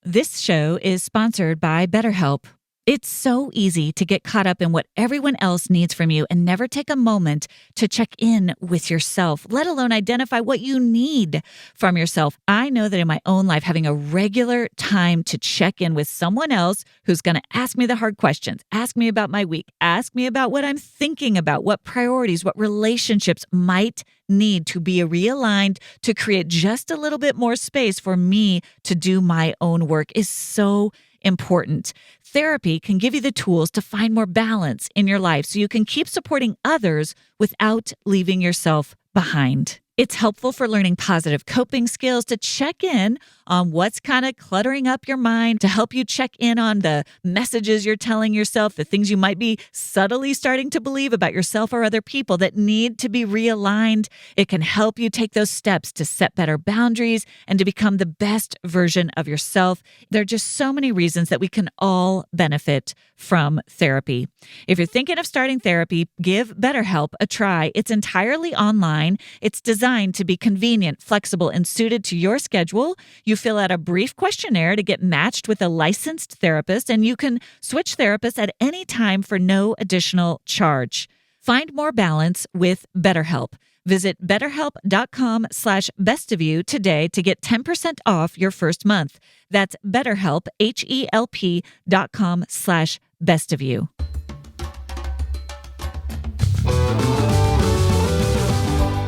This show is sponsored by BetterHelp. It's so easy to get caught up in what everyone else needs from you and never take a moment to check in with yourself, let alone identify what you need from yourself. I know that in my own life, having a regular time to check in with someone else who's going to ask me the hard questions, ask me about my week, ask me about what I'm thinking about, what priorities, what relationships might need to be realigned to create just a little bit more space for me to do my own work is so important. Therapy can give you the tools to find more balance in your life so you can keep supporting others without leaving yourself behind. It's helpful for learning positive coping skills, to check in on what's kind of cluttering up your mind, to help you check in on the messages you're telling yourself, the things you might be subtly starting to believe about yourself or other people that need to be realigned. It can help you take those steps to set better boundaries and to become the best version of yourself. There are just so many reasons that we can all benefit from therapy. If you're thinking of starting therapy, give BetterHelp a try. It's entirely online. It's designed to be convenient, flexible, and suited to your schedule. You fill out a brief questionnaire to get matched with a licensed therapist, and you can switch therapists at any time for no additional charge. Find more balance with BetterHelp. Visit betterhelp.com/bestofyou today to get 10% off your first month. That's BetterHelp, HELP.com/bestofyou.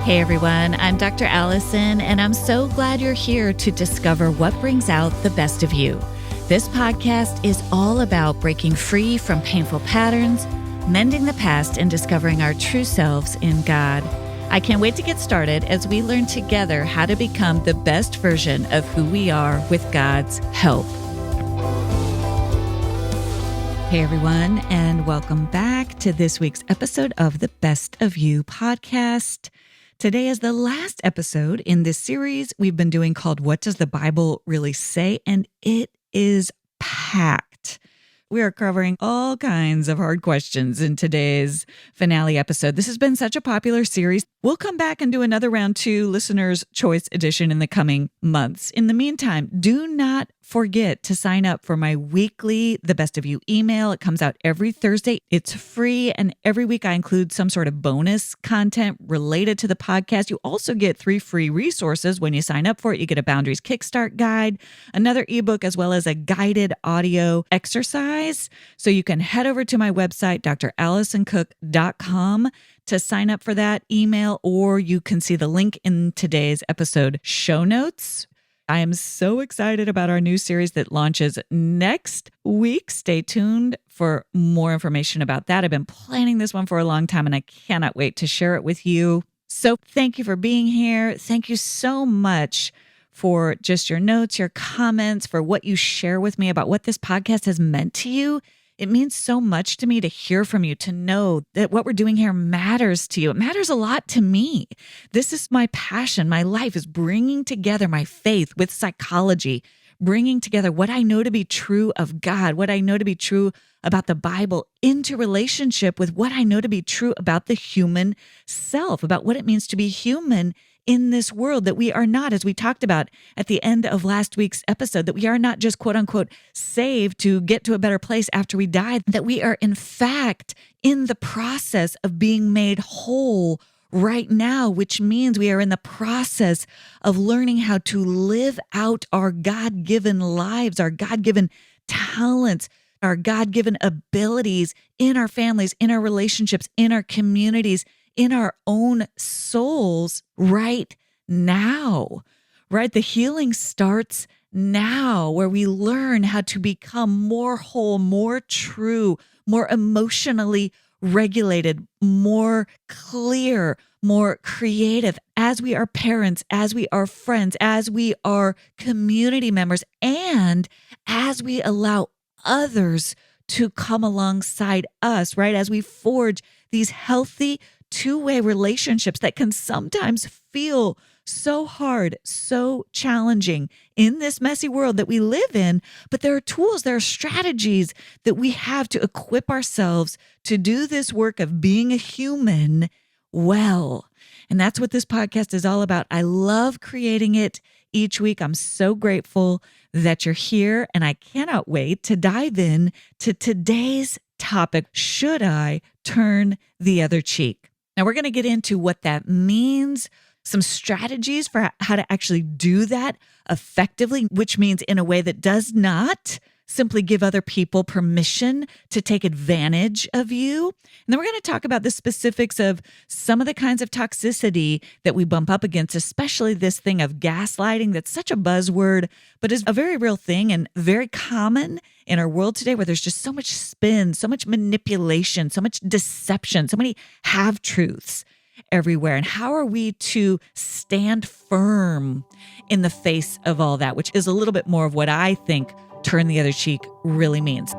Hey everyone, I'm Dr. Alison, and I'm so glad you're here to discover what brings out the best of you. This podcast is all about breaking free from painful patterns, mending the past, and discovering our true selves in God. I can't wait to get started as we learn together how to become the best version of who we are with God's help. Hey everyone, and welcome back to this week's episode of the Best of You podcast. Today is the last episode in this series we've been doing called What Does the Bible Really Say? And it is packed. We are covering all kinds of hard questions in today's finale episode. This has been such a popular series. We'll come back and do another round 2 Listener's Choice edition in the coming months. In the meantime, do not forget to sign up for my weekly The Best of You email. It comes out every Thursday. It's free, and every week I include some sort of bonus content related to the podcast. You also get 3 free resources when you sign up for it. You get a Boundaries Kickstart guide, another ebook, as well as a guided audio exercise. So you can head over to my website, dralisoncook.com, to sign up for that email, or you can see the link in today's episode show notes. I am so excited about our new series that launches next week. Stay tuned for more information about that. I've been planning this one for a long time, and I cannot wait to share it with you. So thank you for being here. Thank you so much for just your notes, your comments, for what you share with me about what this podcast has meant to you. It means so much to me to hear from you, to know that what we're doing here matters to you. It matters a lot to me. This is my passion. My life is bringing together my faith with psychology, bringing together what I know to be true of God, what I know to be true about the Bible into relationship with what I know to be true about the human self, about what it means to be human in this world, that we are not, as we talked about at the end of last week's episode, that we are not just quote unquote saved to get to a better place after we die, that we are in fact in the process of being made whole right now, which means we are in the process of learning how to live out our God-given lives, our God-given talents, our God-given abilities in our families, in our relationships, in our communities, in our own souls right now, right? The healing starts now, where we learn how to become more whole, more true, more emotionally regulated, more clear, more creative as we are parents, as we are friends, as we are community members, and as we allow others to come alongside us, right? As we forge these healthy two-way relationships that can sometimes feel so hard, so challenging in this messy world that we live in. But there are tools, there are strategies that we have to equip ourselves to do this work of being a human well. And that's what this podcast is all about. I love creating it each week. I'm so grateful that you're here, and I cannot wait to dive in to today's topic. Should I turn the other cheek? Now, we're going to get into what that means, some strategies for how to actually do that effectively, which means in a way that does not simply give other people permission to take advantage of you. And then we're going to talk about the specifics of some of the kinds of toxicity that we bump up against, especially this thing of gaslighting that's such a buzzword, but is a very real thing and very common in our world today, where there's just so much spin, so much manipulation, so much deception, so many half-truths everywhere. And how are we to stand firm in the face of all that, which is a little bit more of what I think turn the other cheek really means.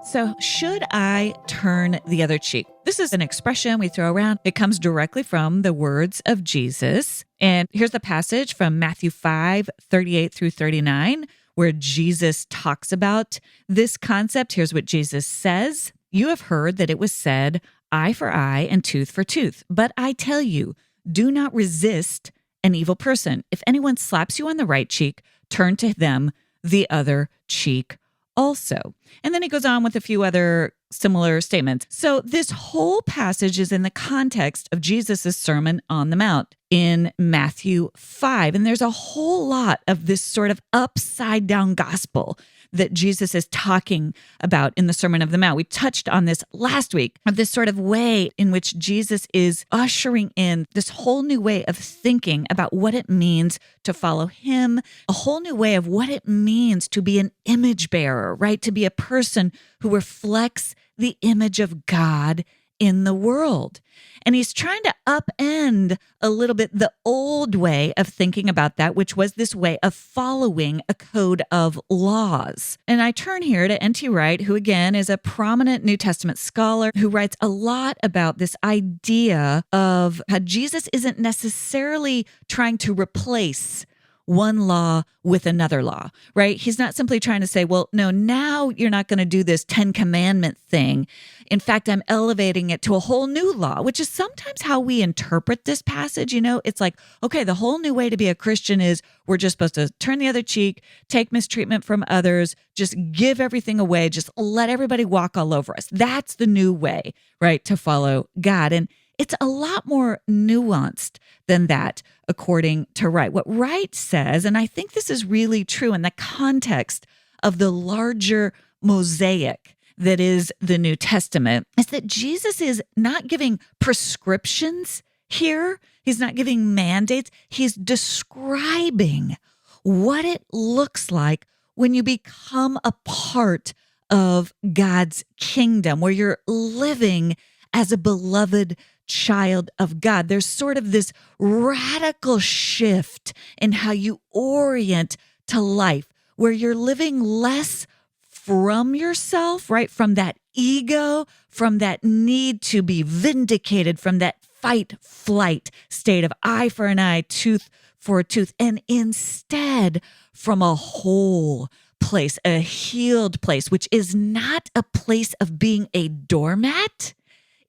So, should I turn the other cheek? This is an expression we throw around. It comes directly from the words of Jesus. And here's the passage from Matthew 5:38 through 39, where Jesus talks about this concept. Here's what Jesus says. You have heard that it was said, eye for eye and tooth for tooth. But I tell you, do not resist an evil person. If anyone slaps you on the right cheek, turn to them the other cheek also. And then he goes on with a few other similar statements. So this whole passage is in the context of Jesus' Sermon on the Mount in Matthew 5. And there's a whole lot of this sort of upside down gospel that Jesus is talking about in the Sermon on the Mount. We touched on this last week, of this sort of way in which Jesus is ushering in this whole new way of thinking about what it means to follow him, a whole new way of what it means to be an image bearer, right? To be a person who reflects the image of God in the world. And he's trying to upend a little bit the old way of thinking about that, which was this way of following a code of laws. And I turn here to N.T. Wright, who again is a prominent New Testament scholar who writes a lot about this idea of how Jesus isn't necessarily trying to replace one law with another law, right? He's not simply trying to say, well, no, now you're not going to do this 10 commandment thing. In fact, I'm elevating it to a whole new law, which is sometimes how we interpret this passage. You know, it's like, okay, the whole new way to be a Christian is we're just supposed to turn the other cheek, take mistreatment from others, just give everything away, just let everybody walk all over us. That's the new way, right, to follow God. And it's a lot more nuanced than that, according to Wright. What Wright says, and I think this is really true in the context of the larger mosaic that is the New Testament, is that Jesus is not giving prescriptions here. He's not giving mandates. He's describing what it looks like when you become a part of God's kingdom, where you're living as a beloved child of God. There's sort of this radical shift in how you orient to life, where you're living less from yourself, right? From that ego, from that need to be vindicated, from that fight, flight state of eye for an eye, tooth for a tooth, and instead from a whole place, a healed place, which is not a place of being a doormat.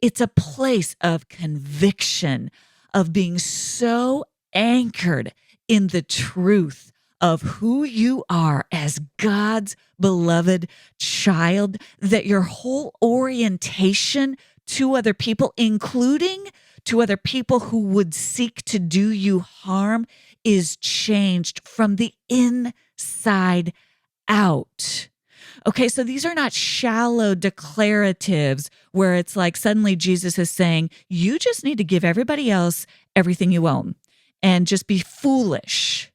It's a place of conviction, of being so anchored in the truth of who you are as God's beloved child, that your whole orientation to other people, including to other people who would seek to do you harm, is changed from the inside out. Okay, so these are not shallow declaratives where it's like suddenly Jesus is saying, you just need to give everybody else everything you own and just be foolish,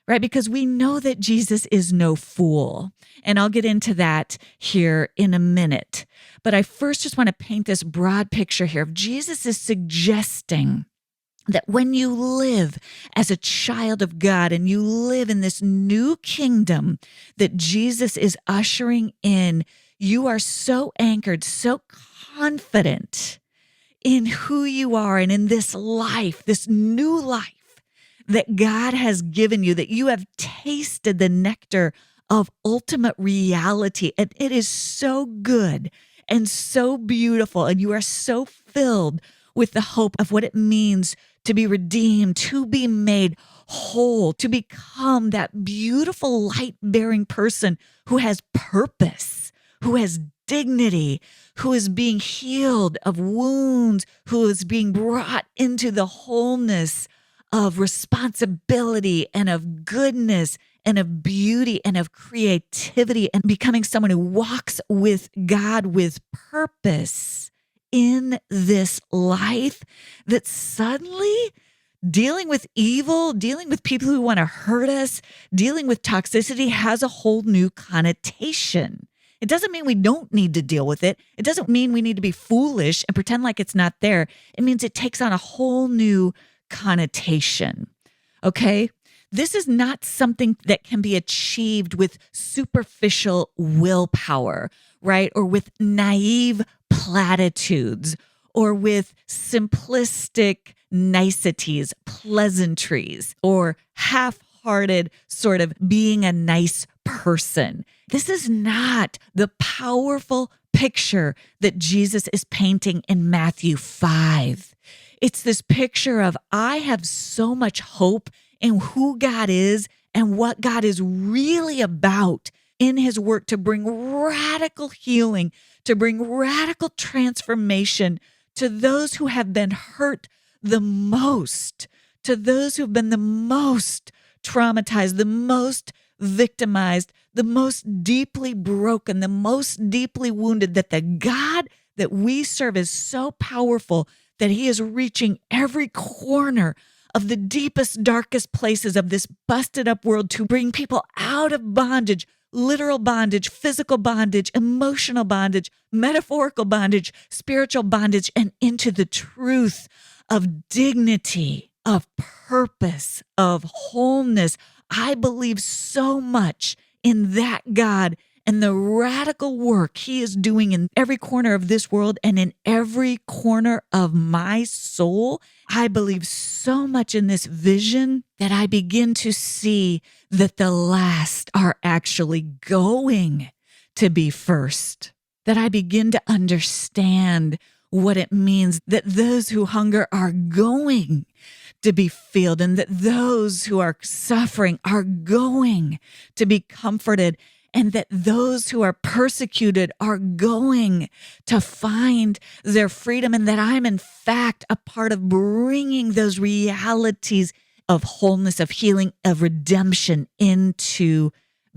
right? Because we know that Jesus is no fool. And I'll get into that here in a minute. But I first just want to paint this broad picture here of Jesus is suggesting that when you live as a child of God and you live in this new kingdom that Jesus is ushering in, you are so anchored, so confident in who you are and in this life, this new life that God has given you, that you have tasted the nectar of ultimate reality. And it is so good and so beautiful. And you are so filled with the hope of what it means to be redeemed, to be made whole, to become that beautiful light-bearing person who has purpose, who has dignity, who is being healed of wounds, who is being brought into the wholeness of responsibility and of goodness and of beauty and of creativity, and becoming someone who walks with God with purpose in this life, that suddenly dealing with evil, dealing with people who want to hurt us, dealing with toxicity has a whole new connotation. It doesn't mean we don't need to deal with it. It doesn't mean we need to be foolish and pretend like it's not there. It means it takes on a whole new connotation. Okay? This is not something that can be achieved with superficial willpower, right? Or with naive platitudes, or with simplistic niceties, pleasantries, or half-hearted sort of being a nice person. This is not the powerful picture that Jesus is painting in Matthew 5. It's this picture of, I have so much hope in who God is and what God is really about in his work to bring radical healing, to bring radical transformation to those who have been hurt the most, to those who have been the most traumatized, the most victimized, the most deeply broken, the most deeply wounded, that the God that we serve is so powerful that he is reaching every corner of the deepest, darkest places of this busted up world to bring people out of bondage, literal bondage, physical bondage, emotional bondage, metaphorical bondage, spiritual bondage, and into the truth of dignity, of purpose, of wholeness. I believe so much in that God and the radical work he is doing in every corner of this world and in every corner of my soul. I believe so much in this vision that I begin to see that the last are actually going to be first, that I begin to understand what it means that those who hunger are going to be filled, and that those who are suffering are going to be comforted, and that those who are persecuted are going to find their freedom, and that I'm in fact a part of bringing those realities of wholeness, of healing, of redemption into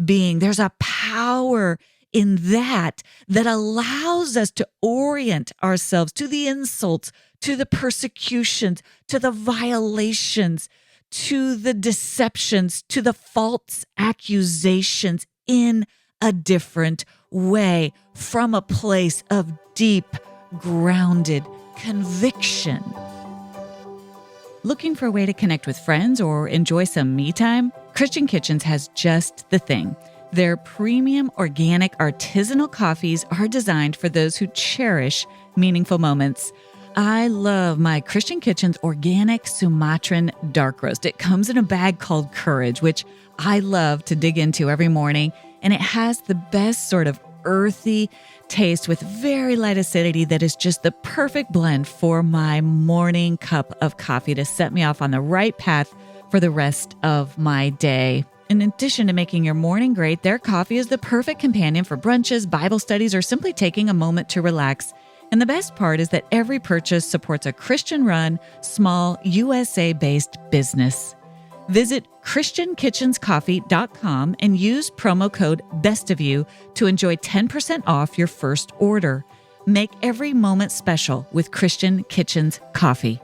being. There's a power in that allows us to orient ourselves to the insults, to the persecutions, to the violations, to the deceptions, to the false accusations in a different way, from a place of deep, grounded conviction. Looking for a way to connect with friends or enjoy some me time? Christian Kitchens has just the thing. Their premium, organic, artisanal coffees are designed for those who cherish meaningful moments. I love my Christian Kitchen's organic Sumatran dark roast. It comes in a bag called Courage, which I love to dig into every morning. And it has the best sort of earthy taste with very light acidity that is just the perfect blend for my morning cup of coffee to set me off on the right path for the rest of my day. In addition to making your morning great, their coffee is the perfect companion for brunches, Bible studies, or simply taking a moment to relax. And the best part is that every purchase supports a Christian-run, small, USA-based business. Visit ChristianKitchensCoffee.com and use promo code BESTOFYOU to enjoy 10% off your first order. Make every moment special with Christian Kitchens Coffee.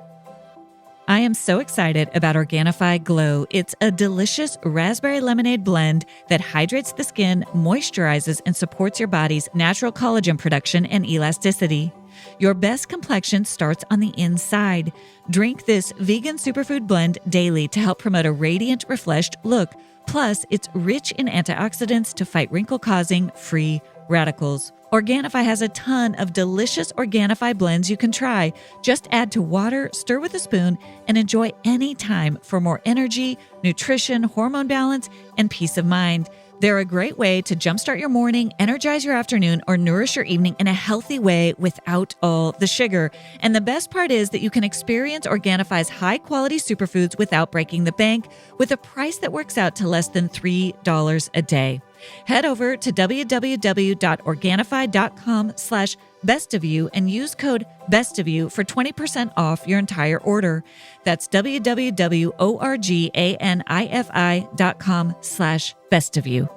I am so excited about Organifi Glow. It's a delicious raspberry lemonade blend that hydrates the skin, moisturizes, and supports your body's natural collagen production and elasticity. Your best complexion starts on the inside. Drink this vegan superfood blend daily to help promote a radiant, refreshed look. Plus, it's rich in antioxidants to fight wrinkle-causing free radicals. Organifi has a ton of delicious Organifi blends you can try. Just add to water, stir with a spoon, and enjoy any time for more energy, nutrition, hormone balance, and peace of mind. They're a great way to jumpstart your morning, energize your afternoon, or nourish your evening in a healthy way without all the sugar. And the best part is that you can experience Organifi's high-quality superfoods without breaking the bank with a price that works out to less than $3 a day. Head over to www.organifi.com/bestofyou and use code bestofyou for 20% off your entire order. That's www.organifi.com/bestofyou.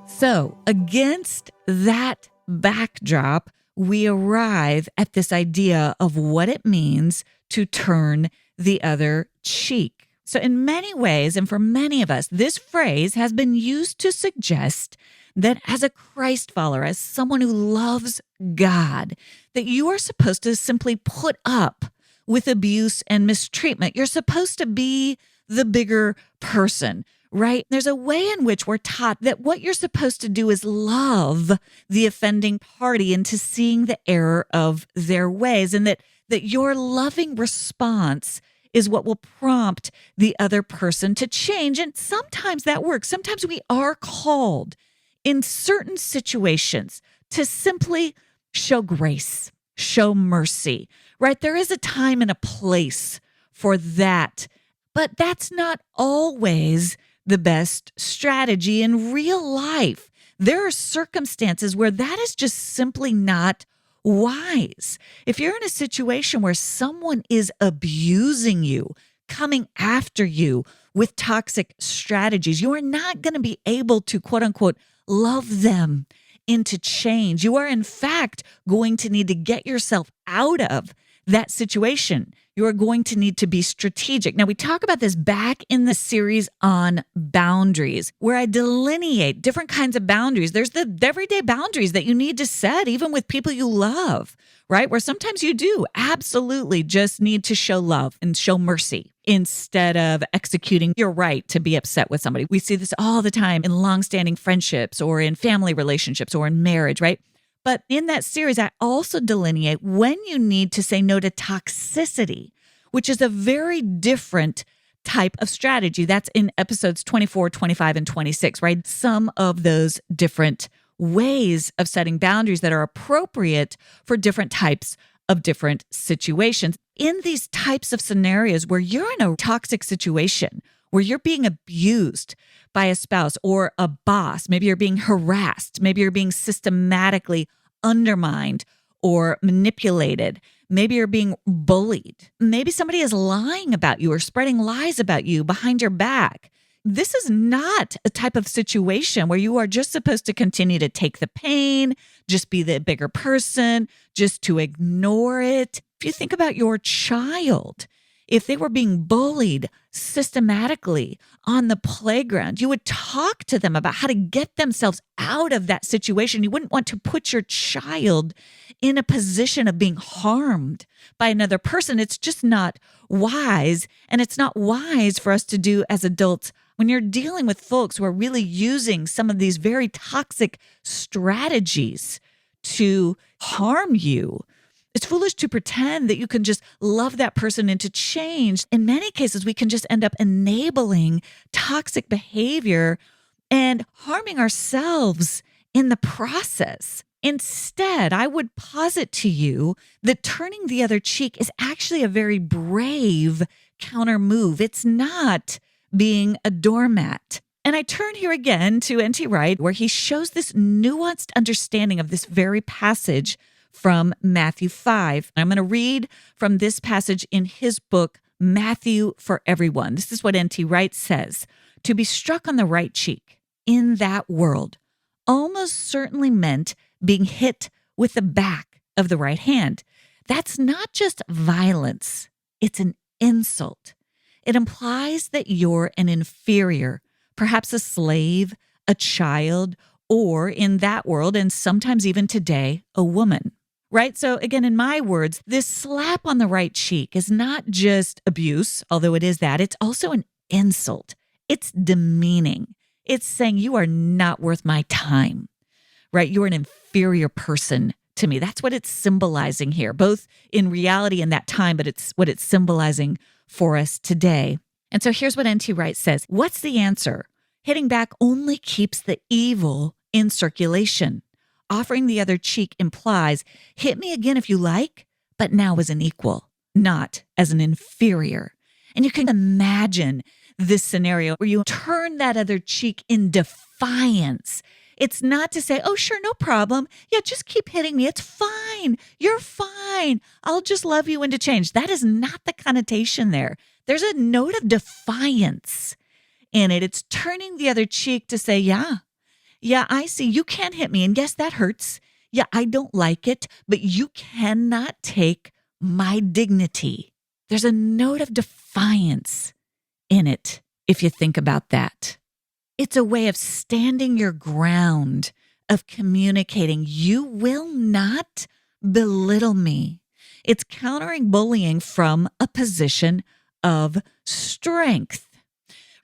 So, against that backdrop, we arrive at this idea of what it means to turn the other cheek. So in many ways, and for many of us, this phrase has been used to suggest that as a Christ follower, as someone who loves God, that you are supposed to simply put up with abuse and mistreatment. You're supposed to be the bigger person, right? There's a way in which we're taught that what you're supposed to do is love the offending party into seeing the error of their ways, and that your loving response is what will prompt the other person to change. And sometimes that works. Sometimes we are called in certain situations to simply show grace, show mercy, right? There is a time and a place for that, but that's not always the best strategy in real life. There are circumstances where that is just simply not wise. If you're in a situation where someone is abusing you, coming after you with toxic strategies, you are not going to be able to, quote unquote, love them into change. You are, in fact, going to need to get yourself out of that situation. You are going to need to be strategic. Now, we talk about this back in the series on boundaries, where I delineate different kinds of boundaries. There's the everyday boundaries that you need to set, even with people you love, right? Where sometimes you do absolutely just need to show love and show mercy instead of executing your right to be upset with somebody. We see this all the time in longstanding friendships or in family relationships or in marriage, right? But in that series, I also delineate when you need to say no to toxicity, which is a very different type of strategy. That's in episodes 24, 25, and 26, right? Some of those different ways of setting boundaries that are appropriate for different types of different situations. In these types of scenarios where you're in a toxic situation, where you're being abused by a spouse or a boss, maybe you're being harassed, maybe you're being systematically undermined or manipulated, maybe you're being bullied, maybe somebody is lying about you or spreading lies about you behind your back. This is not a type of situation where you are just supposed to continue to take the pain, just be the bigger person, just to ignore it. If you think about your child, if they were being bullied systematically on the playground, you would talk to them about how to get themselves out of that situation. You wouldn't want to put your child in a position of being harmed by another person. It's just not wise. And it's not wise for us to do as adults when you're dealing with folks who are really using some of these very toxic strategies to harm you. It's foolish to pretend that you can just love that person into change. In many cases, we can just end up enabling toxic behavior and harming ourselves in the process. Instead, I would posit to you that turning the other cheek is actually a very brave counter move. It's not being a doormat. And I turn here again to N.T. Wright, where he shows this nuanced understanding of this very passage from Matthew 5. I'm going to read from this passage in his book, Matthew for Everyone. This is what N.T. Wright says. To be struck on the right cheek in that world almost certainly meant being hit with the back of the right hand. That's not just violence. It's an insult. It implies that you're an inferior, perhaps a slave, a child, or in that world, and sometimes even today, a woman. Right? So again, in my words, this slap on the right cheek is not just abuse, although it is that. It's also an insult. It's demeaning. It's saying you are not worth my time, right? You're an inferior person to me. That's what it's symbolizing here, both in reality and that time, but it's what it's symbolizing for us today. And so here's what N.T. Wright says. What's the answer? Hitting back only keeps the evil in circulation. Offering the other cheek implies, hit me again if you like, but now as an equal, not as an inferior. And you can imagine this scenario where you turn that other cheek in defiance. It's not to say, oh, sure, no problem. Yeah, just keep hitting me. It's fine. You're fine. I'll just love you into change. That is not the connotation there. There's a note of defiance in it. It's turning the other cheek to say, yeah, I see. You can't hit me. And yes, that hurts. Yeah, I don't like it, but you cannot take my dignity. There's a note of defiance in it, if you think about that. It's a way of standing your ground, of communicating, you will not belittle me. It's countering bullying from a position of strength.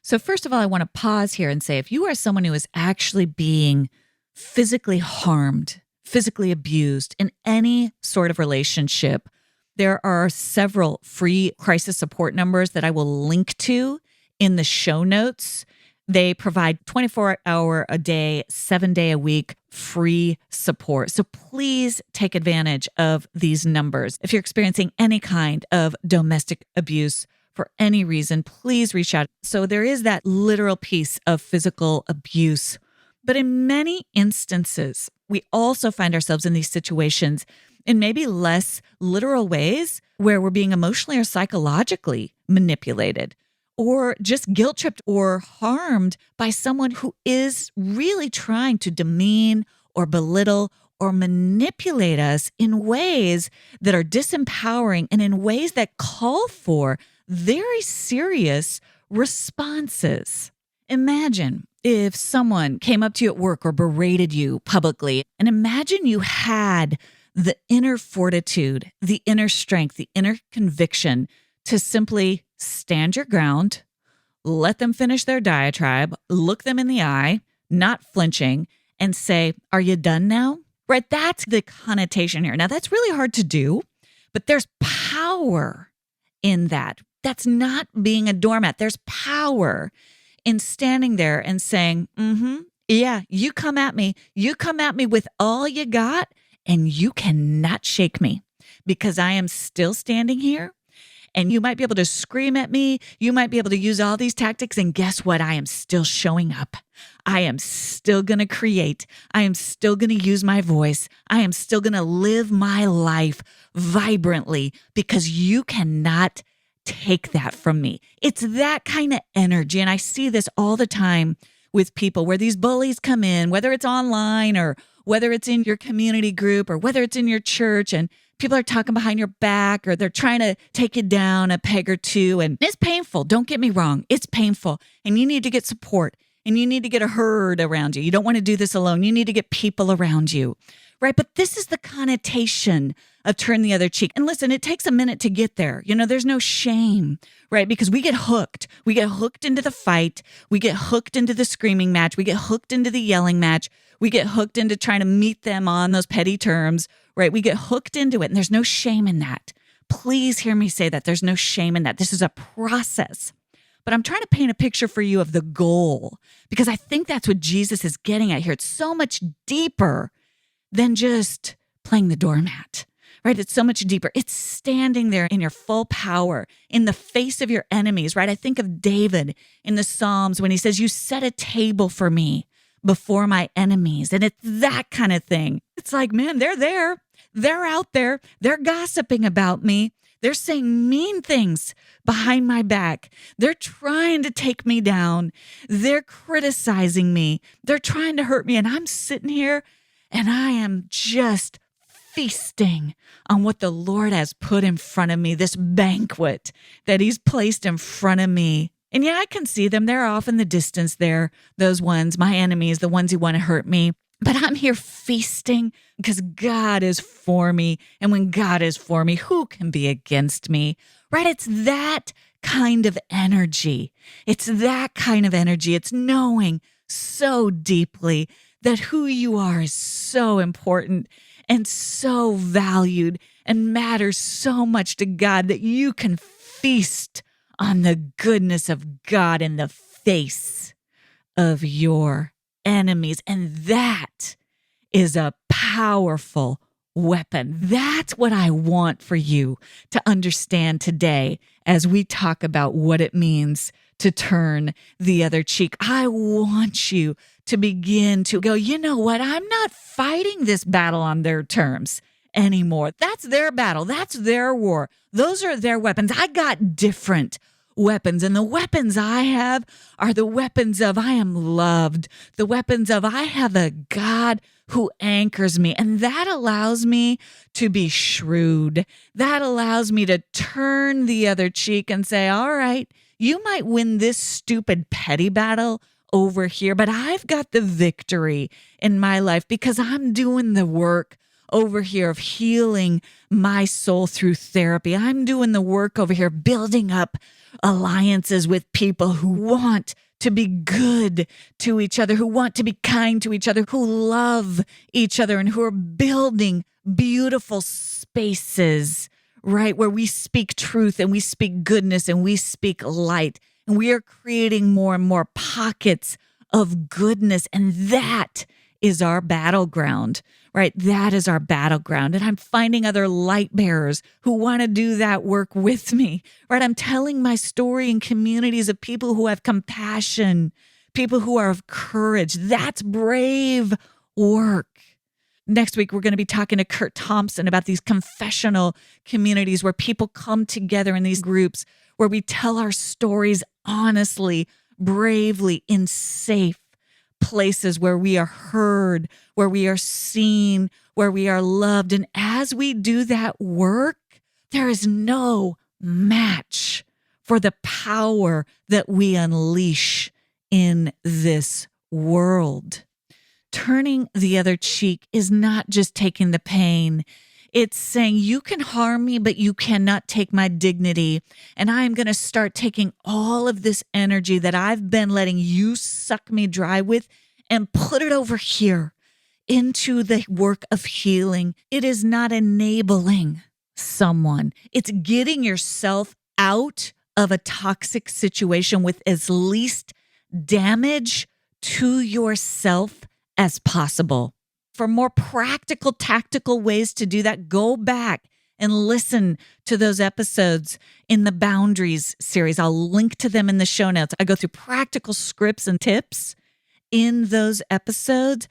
So first of all, I want to pause here and say, if you are someone who is actually being physically harmed, physically abused in any sort of relationship, there are several free crisis support numbers that I will link to in the show notes. They provide 24-hour a day, 7-day a week free support. So please take advantage of these numbers. If you're experiencing any kind of domestic abuse for any reason, please reach out. So there is that literal piece of physical abuse. But in many instances, we also find ourselves in these situations in maybe less literal ways where we're being emotionally or psychologically manipulated, or just guilt-tripped or harmed by someone who is really trying to demean or belittle or manipulate us in ways that are disempowering and in ways that call for very serious responses. Imagine if someone came up to you at work or berated you publicly, and imagine you had the inner fortitude, the inner strength, the inner conviction to simply stand your ground, let them finish their diatribe, look them in the eye, not flinching, and say, are you done now? Right? That's the connotation here. Now, that's really hard to do, but there's power in that. That's not being a doormat. There's power in standing there and saying, yeah, you come at me. You come at me with all you got, and you cannot shake me because I am still standing here. And you might be able to scream at me. You might be able to use all these tactics. And guess what? I am still showing up. I am still going to create. I am still going to use my voice. I am still going to live my life vibrantly because you cannot take that from me. It's that kind of energy. And I see this all the time with people where these bullies come in, whether it's online or whether it's in your community group or whether it's in your church, and people are talking behind your back or they're trying to take you down a peg or two. And it's painful. Don't get me wrong. It's painful. And you need to get support and you need to get a herd around you. You don't want to do this alone. You need to get people around you, right? But this is the connotation of turn the other cheek. And listen, it takes a minute to get there. You know, there's no shame, right? Because we get hooked. We get hooked into the fight. We get hooked into the screaming match. We get hooked into the yelling match. We get hooked into trying to meet them on those petty terms, right? We get hooked into it, and there's no shame in that. Please hear me say that. There's no shame in that. This is a process. But I'm trying to paint a picture for you of the goal, because I think that's what Jesus is getting at here. It's so much deeper than just playing the doormat, right? It's so much deeper. It's standing there in your full power in the face of your enemies, right? I think of David in the Psalms when he says, you set a table for me before my enemies. And it's that kind of thing. It's like, man, they're there. They're out there. They're gossiping about me. They're saying mean things behind my back. They're trying to take me down. They're criticizing me. They're trying to hurt me. And I'm sitting here and I am just feasting on what the Lord has put in front of me, this banquet that he's placed in front of me. And yeah, I can see them. They're off in the distance there, those ones, my enemies, the ones who want to hurt me. But I'm here feasting because God is for me. And when God is for me, who can be against me? Right? It's that kind of energy. It's that kind of energy. It's knowing so deeply that who you are is so important and so valued and matters so much to God that you can feast on the goodness of God in the face of your enemies. And that is a powerful weapon. That's what I want for you to understand today as we talk about what it means to turn the other cheek. I want you to begin to go, you know what? I'm not fighting this battle on their terms anymore. That's their battle. That's their war. Those are their weapons. I got different weapons. And the weapons I have are the weapons of I am loved, the weapons of I have a God who anchors me. And that allows me to be shrewd. That allows me to turn the other cheek and say, all right, you might win this stupid petty battle over here, but I've got the victory in my life because I'm doing the work over here of healing my soul through therapy. I'm doing the work over here, building up alliances with people who want to be good to each other, who want to be kind to each other, who love each other, and who are building beautiful spaces, right? Where we speak truth and we speak goodness and we speak light. And we are creating more and more pockets of goodness. And that is our battleground, right? That is our battleground. And I'm finding other light bearers who want to do that work with me, right? I'm telling my story in communities of people who have compassion, people who are of courage. That's brave work. Next week, we're going to be talking to Kurt Thompson about these confessional communities where people come together in these groups where we tell our stories honestly, bravely, in safe places where we are heard, where we are seen, where we are loved. And as we do that work, there is no match for the power that we unleash in this world. Turning the other cheek is not just taking the pain. It's saying you can harm me, but you cannot take my dignity. And I am going to start taking all of this energy that I've been letting you suck me dry with and put it over here into the work of healing. It is not enabling someone. It's getting yourself out of a toxic situation with as least damage to yourself as possible. For more practical, tactical ways to do that, go back and listen to those episodes in the Boundaries series. I'll link to them in the show notes. I go through practical scripts and tips in those episodes,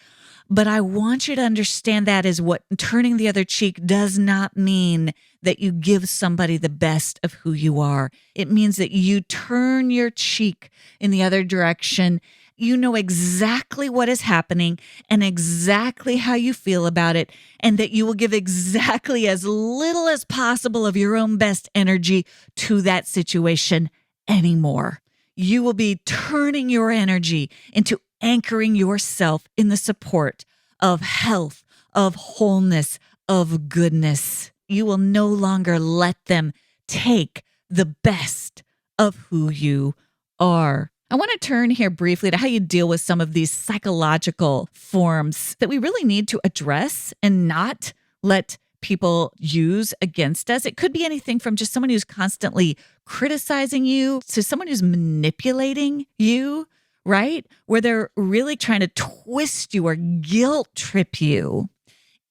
but I want you to understand that is what turning the other cheek does not mean that you give somebody the best of who you are. It means that you turn your cheek in the other direction. You know exactly what is happening and exactly how you feel about it, and that you will give exactly as little as possible of your own best energy to that situation anymore. You will be turning your energy into anchoring yourself in the support of health, of wholeness, of goodness. You will no longer let them take the best of who you are. I want to turn here briefly to how you deal with some of these psychological forms that we really need to address and not let people use against us. It could be anything from just someone who's constantly criticizing you to someone who's manipulating you, right? Where they're really trying to twist you or guilt trip you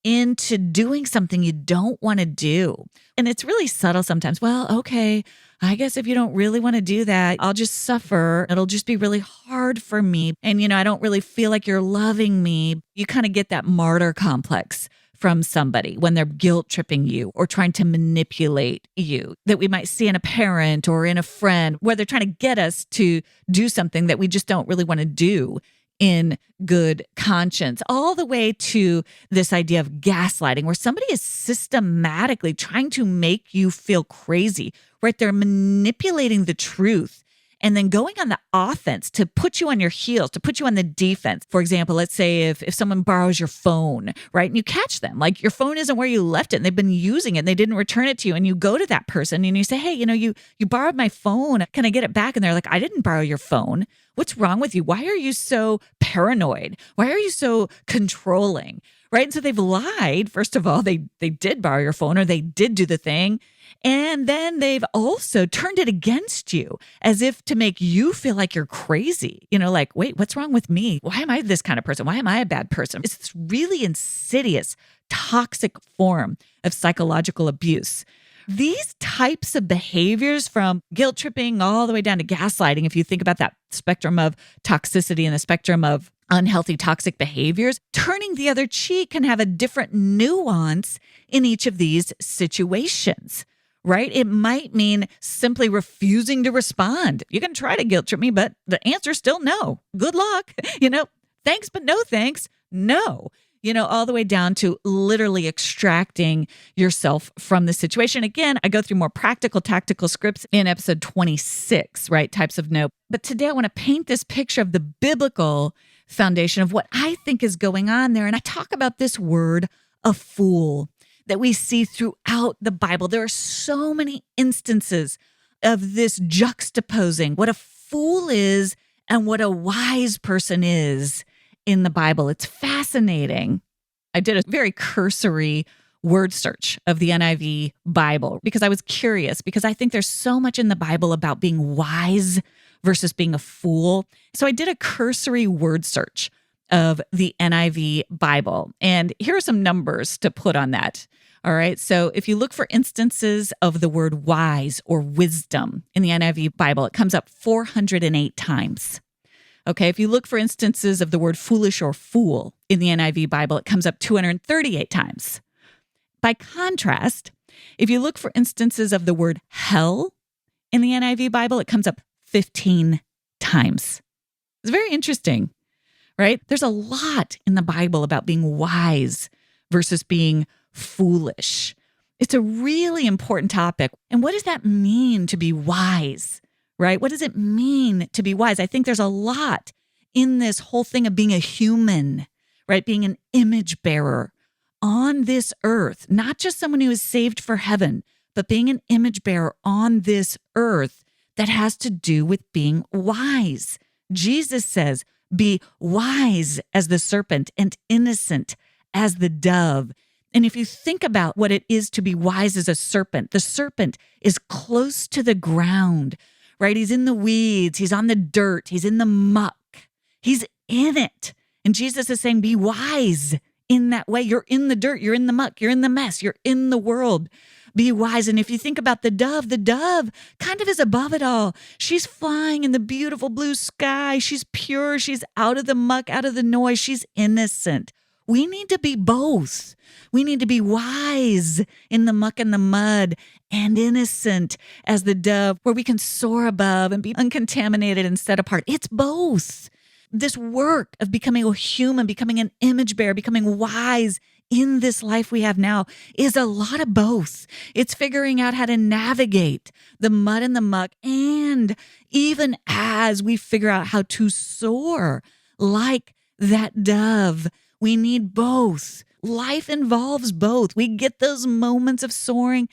into doing something you don't want to do. And it's really subtle sometimes. Well, okay, I guess if you don't really want to do that, I'll just suffer. It'll just be really hard for me. And, I don't really feel like you're loving me. You kind of get that martyr complex from somebody when they're guilt tripping you or trying to manipulate you, that we might see in a parent or in a friend, where they're trying to get us to do something that we just don't really want to do in good conscience, all the way to this idea of gaslighting, where somebody is systematically trying to make you feel crazy, right? They're manipulating the truth and then going on the offense to put you on your heels, to put you on the defense. For example, let's say if someone borrows your phone, right? And you catch them, like your phone isn't where you left it and they've been using it and they didn't return it to you. And you go to that person and you say, hey, you borrowed my phone. Can I get it back? And they're like, I didn't borrow your phone. What's wrong with you? Why are you so paranoid? Why are you so controlling? right? And so they've lied. First of all, they did borrow your phone or they did do the thing. And then they've also turned it against you as if to make you feel like you're crazy. Like, wait, what's wrong with me? Why am I this kind of person? Why am I a bad person? It's this really insidious, toxic form of psychological abuse. These types of behaviors, from guilt tripping all the way down to gaslighting, if you think about that spectrum of toxicity and the spectrum of unhealthy toxic behaviors, turning the other cheek can have a different nuance in each of these situations, right? It might mean simply refusing to respond. You can try to guilt trip me, but the answer's still no. Good luck. Thanks, but no thanks. No. All the way down to literally extracting yourself from the situation. Again, I go through more practical, tactical scripts in episode 26, right? Types of no. But today I want to paint this picture of the biblical foundation of what I think is going on there. And I talk about this word, a fool, that we see throughout the Bible. There are so many instances of this juxtaposing what a fool is and what a wise person is in the Bible. It's fascinating. I did a very cursory word search of the NIV Bible because I was curious, because I think there's so much in the Bible about being wise versus being a fool. So I did a cursory word search of the NIV Bible. And here are some numbers to put on that. All right. So if you look for instances of the word wise or wisdom in the NIV Bible, it comes up 408 times. Okay, if you look for instances of the word foolish or fool in the NIV Bible, it comes up 238 times. By contrast, if you look for instances of the word hell in the NIV Bible, it comes up 15 times. It's very interesting, right? There's a lot in the Bible about being wise versus being foolish. It's a really important topic. And what does that mean to be wise? Right? What does it mean to be wise? I think there's a lot in this whole thing of being a human, right? Being an image bearer on this earth, not just someone who is saved for heaven, but being an image bearer on this earth that has to do with being wise. Jesus says, be wise as the serpent and innocent as the dove. And if you think about what it is to be wise as a serpent, the serpent is close to the ground, right? He's in the weeds. He's on the dirt. He's in the muck. He's in it. And Jesus is saying, be wise in that way. You're in the dirt. You're in the muck. You're in the mess. You're in the world. Be wise. And if you think about the dove kind of is above it all. She's flying in the beautiful blue sky. She's pure. She's out of the muck, out of the noise. She's innocent. We need to be both. We need to be wise in the muck and the mud and innocent as the dove, where we can soar above and be uncontaminated and set apart. It's both. This work of becoming a human, becoming an image bearer, becoming wise in this life we have now is a lot of both. It's figuring out how to navigate the mud and the muck. And even as we figure out how to soar like that dove, we need both. Life involves both. We get those moments of soaring,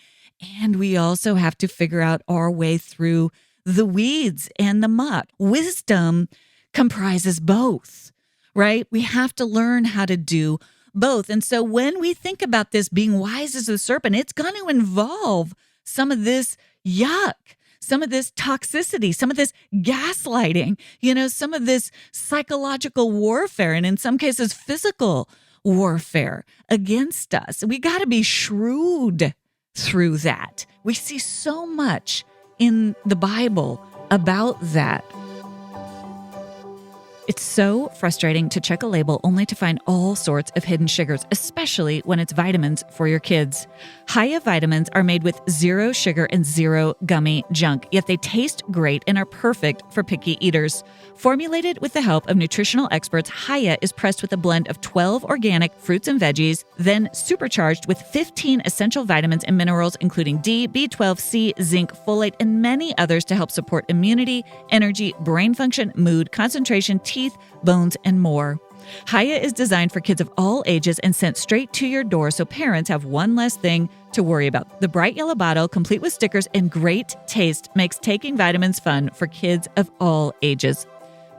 and we also have to figure out our way through the weeds and the muck. Wisdom comprises both, right? We have to learn how to do both. And so when we think about this being wise as a serpent, it's going to involve some of this yuck, some of this toxicity, some of this gaslighting, some of this psychological warfare, and in some cases, physical warfare against us. We got to be shrewd through that. We see so much in the Bible about that. It's so frustrating to check a label only to find all sorts of hidden sugars, especially when it's vitamins for your kids. Hiya vitamins are made with 0 sugar and 0 gummy junk, yet they taste great and are perfect for picky eaters. Formulated with the help of nutritional experts, Hiya is pressed with a blend of 12 organic fruits and veggies, then supercharged with 15 essential vitamins and minerals, including D, B12, C, zinc, folate, and many others to help support immunity, energy, brain function, mood, concentration, teeth, bones, and more. Hiya is designed for kids of all ages and sent straight to your door, so parents have one less thing to worry about. The bright yellow bottle, complete with stickers and great taste, makes taking vitamins fun for kids of all ages.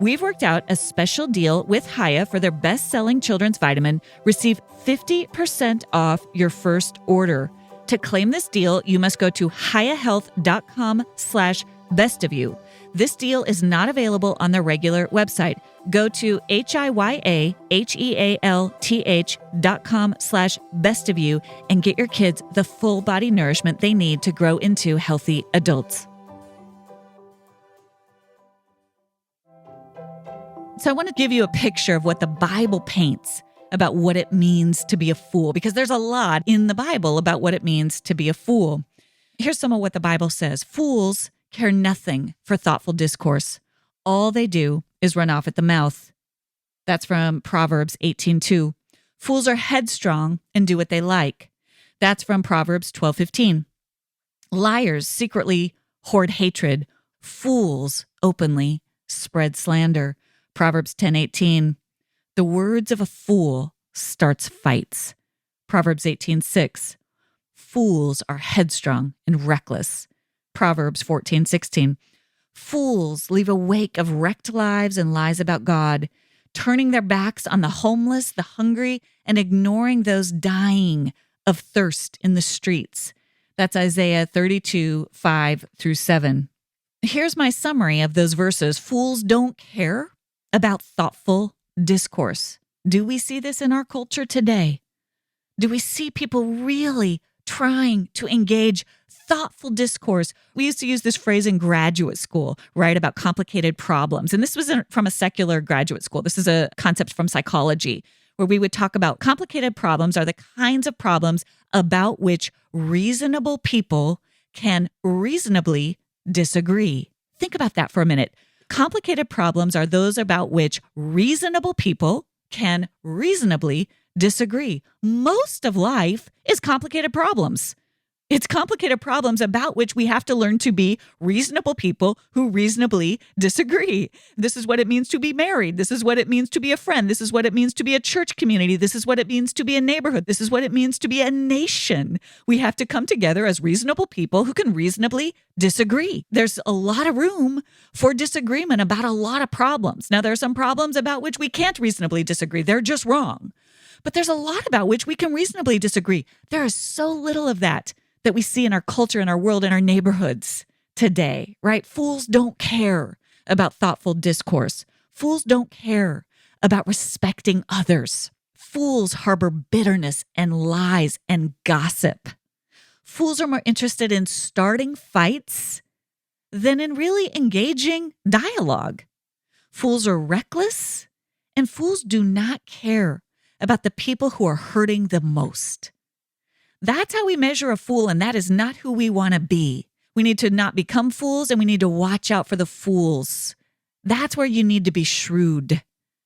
We've worked out a special deal with Haya for their best-selling children's vitamin. Receive 50% off your first order. To claim this deal, you must go to hiyahealth.com/bestofyou. This deal is not available on their regular website. Go to hiyahealth.com/bestofyou and get your kids the full body nourishment they need to grow into healthy adults. So I want to give you a picture of what the Bible paints about what it means to be a fool, because there's a lot in the Bible about what it means to be a fool. Here's some of what the Bible says. Fools care nothing for thoughtful discourse. All they do is run off at the mouth. That's from Proverbs 18:2. Fools are headstrong and do what they like. That's from Proverbs 12:15. Liars secretly hoard hatred. Fools openly spread slander. Proverbs 10:18. The words of a fool starts fights. Proverbs 18:6. Fools are headstrong and reckless. Proverbs 14:16. Fools leave a wake of wrecked lives and lies about God, turning their backs on the homeless, the hungry, and ignoring those dying of thirst in the streets. That's Isaiah 32:5-7. Here's my summary of those verses. Fools don't care about thoughtful discourse. Do we see this in our culture today? Do we see people really trying to engage thoughtful discourse? We used to use this phrase in graduate school, right, about complicated problems. And this wasn't from a secular graduate school. This is a concept from psychology, where we would talk about complicated problems are the kinds of problems about which reasonable people can reasonably disagree. Think about that for a minute. Complicated problems are those about which reasonable people can reasonably disagree. Most of life is complicated problems. It's complicated problems about which we have to learn to be reasonable people who reasonably disagree. This is what it means to be married. This is what it means to be a friend. This is what it means to be a church community. This is what it means to be a neighborhood. This is what it means to be a nation. We have to come together as reasonable people who can reasonably disagree. There's a lot of room for disagreement about a lot of problems. Now, there are some problems about which we can't reasonably disagree. They're just wrong. But there's a lot about which we can reasonably disagree. There is so little of that we see in our culture, in our world, in our neighborhoods today, right? Fools don't care about thoughtful discourse. Fools don't care about respecting others. Fools harbor bitterness and lies and gossip. Fools are more interested in starting fights than in really engaging dialogue. Fools are reckless, and fools do not care about the people who are hurting the most. That's how we measure a fool, and that is not who we want to be. We need to not become fools, and we need to watch out for the fools. That's where you need to be shrewd,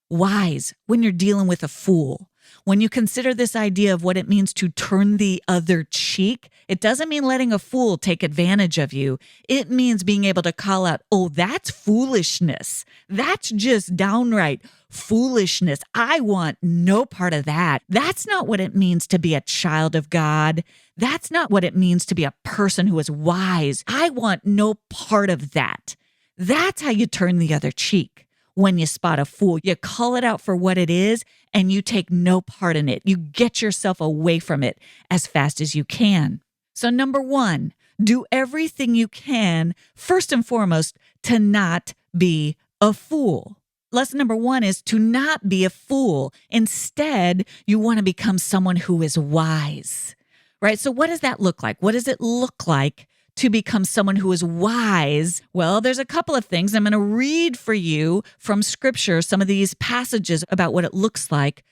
wise when you're dealing with a fool. When you consider this idea of what it means to turn the other cheek, it doesn't mean letting a fool take advantage of you. It means being able to call out, oh, that's foolishness. That's just downright foolishness. I want no part of that. That's not what it means to be a child of God. That's not what it means to be a person who is wise. I want no part of that. That's how you turn the other cheek. When you spot a fool, you call it out for what it is and you take no part in it. You get yourself away from it as fast as you can. So number one, do everything you can, first and foremost, to not be a fool. Lesson number one is to not be a fool. Instead, you want to become someone who is wise, right? So what does that look like? What does it look like to become someone who is wise? Well, there's a couple of things. I'm going to read for you from Scripture some of these passages about what it looks like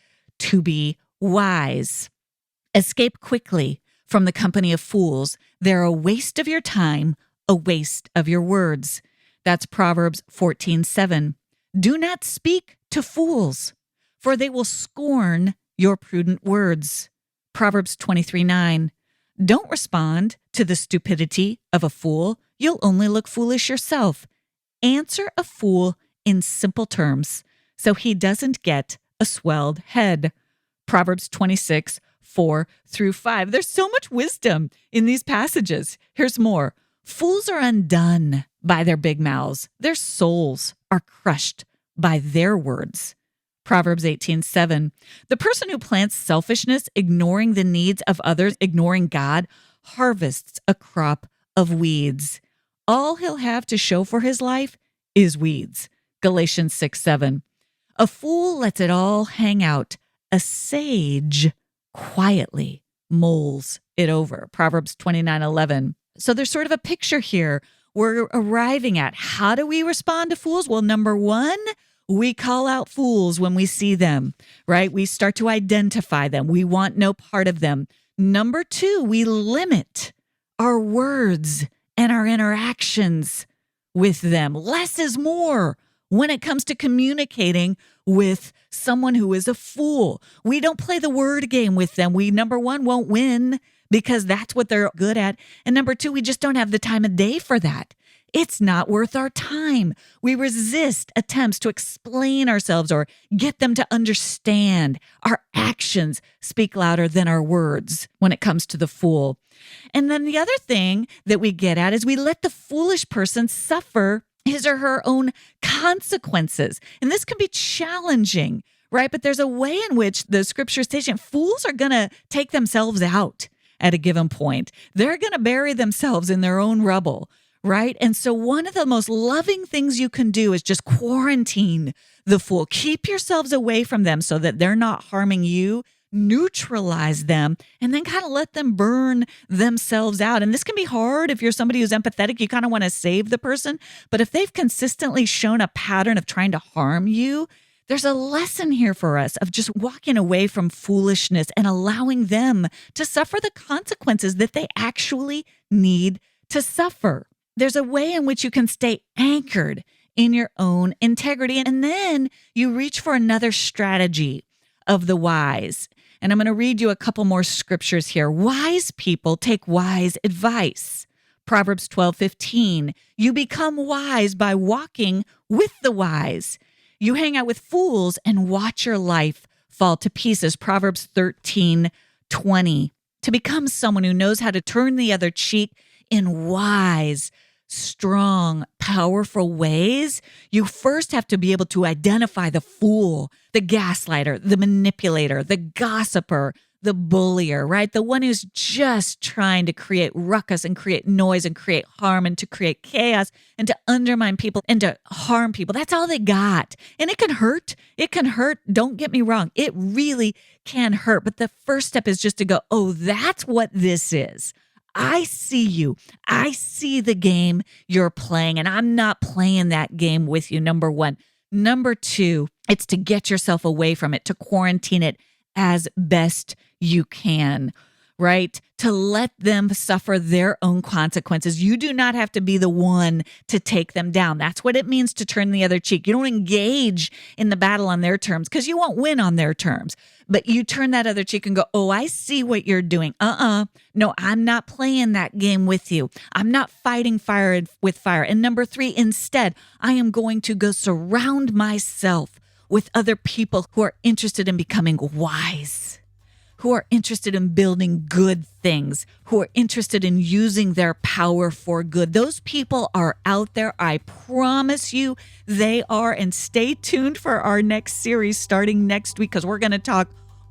to be wise. Escape quickly from the company of fools. They're a waste of your time, a waste of your words. That's Proverbs 14:7. Do not speak to fools, for they will scorn your prudent words. Proverbs 23:9. Don't respond to the stupidity of a fool. You'll only look foolish yourself. Answer a fool in simple terms so he doesn't get a swelled head. Proverbs 26:4-5. There's so much wisdom in these passages. Here's more. Fools are undone by their big mouths. Their souls are crushed by their words. Proverbs 18:7. The person who plants selfishness, ignoring the needs of others, ignoring God, harvests a crop of weeds. All he'll have to show for his life is weeds. Galatians 6:7. A fool lets it all hang out. A sage quietly mulls it over. Proverbs 29:11. So there's sort of a picture here we're arriving at. How do we respond to fools? Well, number one, we call out fools when we see them, right? We start to identify them. We want no part of them. Number two, we limit our words and our interactions with them. Less is more when it comes to communicating with someone who is a fool. We don't play the word game with them. We, number one, won't win because that's what they're good at. And number two, we just don't have the time of day for that. It's not worth our time. We resist attempts to explain ourselves or get them to understand. Our actions speak louder than our words when it comes to the fool. And then the other thing that we get at is we let the foolish person suffer his or her own consequences. And this can be challenging, right? But there's a way in which the scriptures teach fools are going to take themselves out at a given point. They're going to bury themselves in their own rubble, right? And so one of the most loving things you can do is just quarantine the fool. Keep yourselves away from them so that they're not harming you. Neutralize them, and then kind of let them burn themselves out. And this can be hard if you're somebody who's empathetic. You kind of want to save the person. But if they've consistently shown a pattern of trying to harm you, there's a lesson here for us of just walking away from foolishness and allowing them to suffer the consequences that they actually need to suffer. There's a way in which you can stay anchored in your own integrity. And then you reach for another strategy of the wise. And I'm going to read you a couple more scriptures here. Wise people take wise advice. Proverbs 12:15. You become wise by walking with the wise. You hang out with fools and watch your life fall to pieces. Proverbs 13:20. To become someone who knows how to turn the other cheek in wise, strong, powerful ways, you first have to be able to identify the fool, the gaslighter, the manipulator, the gossiper, the bullier, right? The one who's just trying to create ruckus and create noise and create harm and to create chaos and to undermine people and to harm people. That's all they got. And it can hurt. It can hurt. Don't get me wrong. It really can hurt. But the first step is just to go, oh, that's what this is. I see you. I see the game you're playing, and I'm not playing that game with you, number one. Number two, it's to get yourself away from it, to quarantine it as best you can, right? To let them suffer their own consequences. You do not have to be the one to take them down. That's what it means to turn the other cheek. You don't engage in the battle on their terms because you won't win on their terms. But you turn that other cheek and go, oh, I see what you're doing. No, I'm not playing that game with you. I'm not fighting fire with fire. And number three, instead, I am going to go surround myself with other people who are interested in becoming wise, who are interested in building good things, who are interested in using their power for good. Those people are out there. I promise you they are. And stay tuned for our next series starting next week because we're going to talk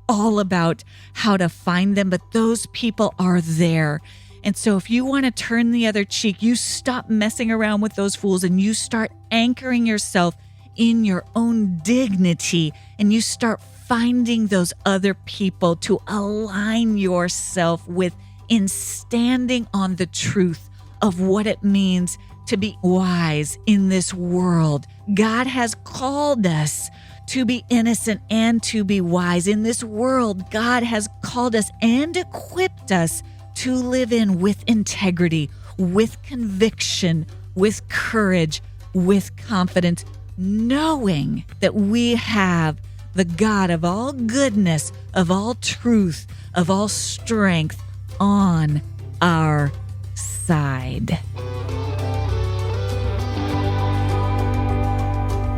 all about how to find them. But those people are there. And so if you want to turn the other cheek, you stop messing around with those fools and you start anchoring yourself in your own dignity and you start finding those other people to align yourself with in standing on the truth of what it means to be wise in this world. God has called us to be innocent and to be wise in this world. God has called us and equipped us to live in with integrity, with conviction, with courage, with confidence, knowing that we have the God of all goodness, of all truth, of all strength on our side.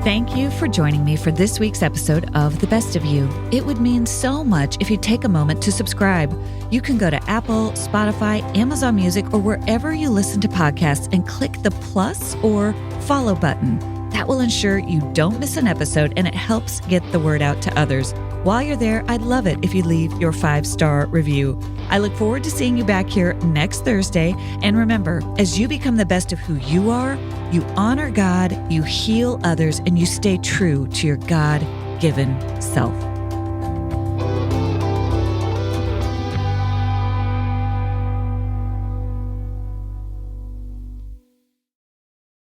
Thank you for joining me for this week's episode of The Best of You. It would mean so much if you take a moment to subscribe. You can go to Apple, Spotify, Amazon Music, or wherever you listen to podcasts and click the plus or follow button. That That will ensure you don't miss an episode, and it helps get the word out to others. While you're there, I'd love it if you leave your 5-star review. I look forward to seeing you back here next Thursday. And remember, as you become the best of who you are, you honor God, you heal others, and you stay true to your God-given self.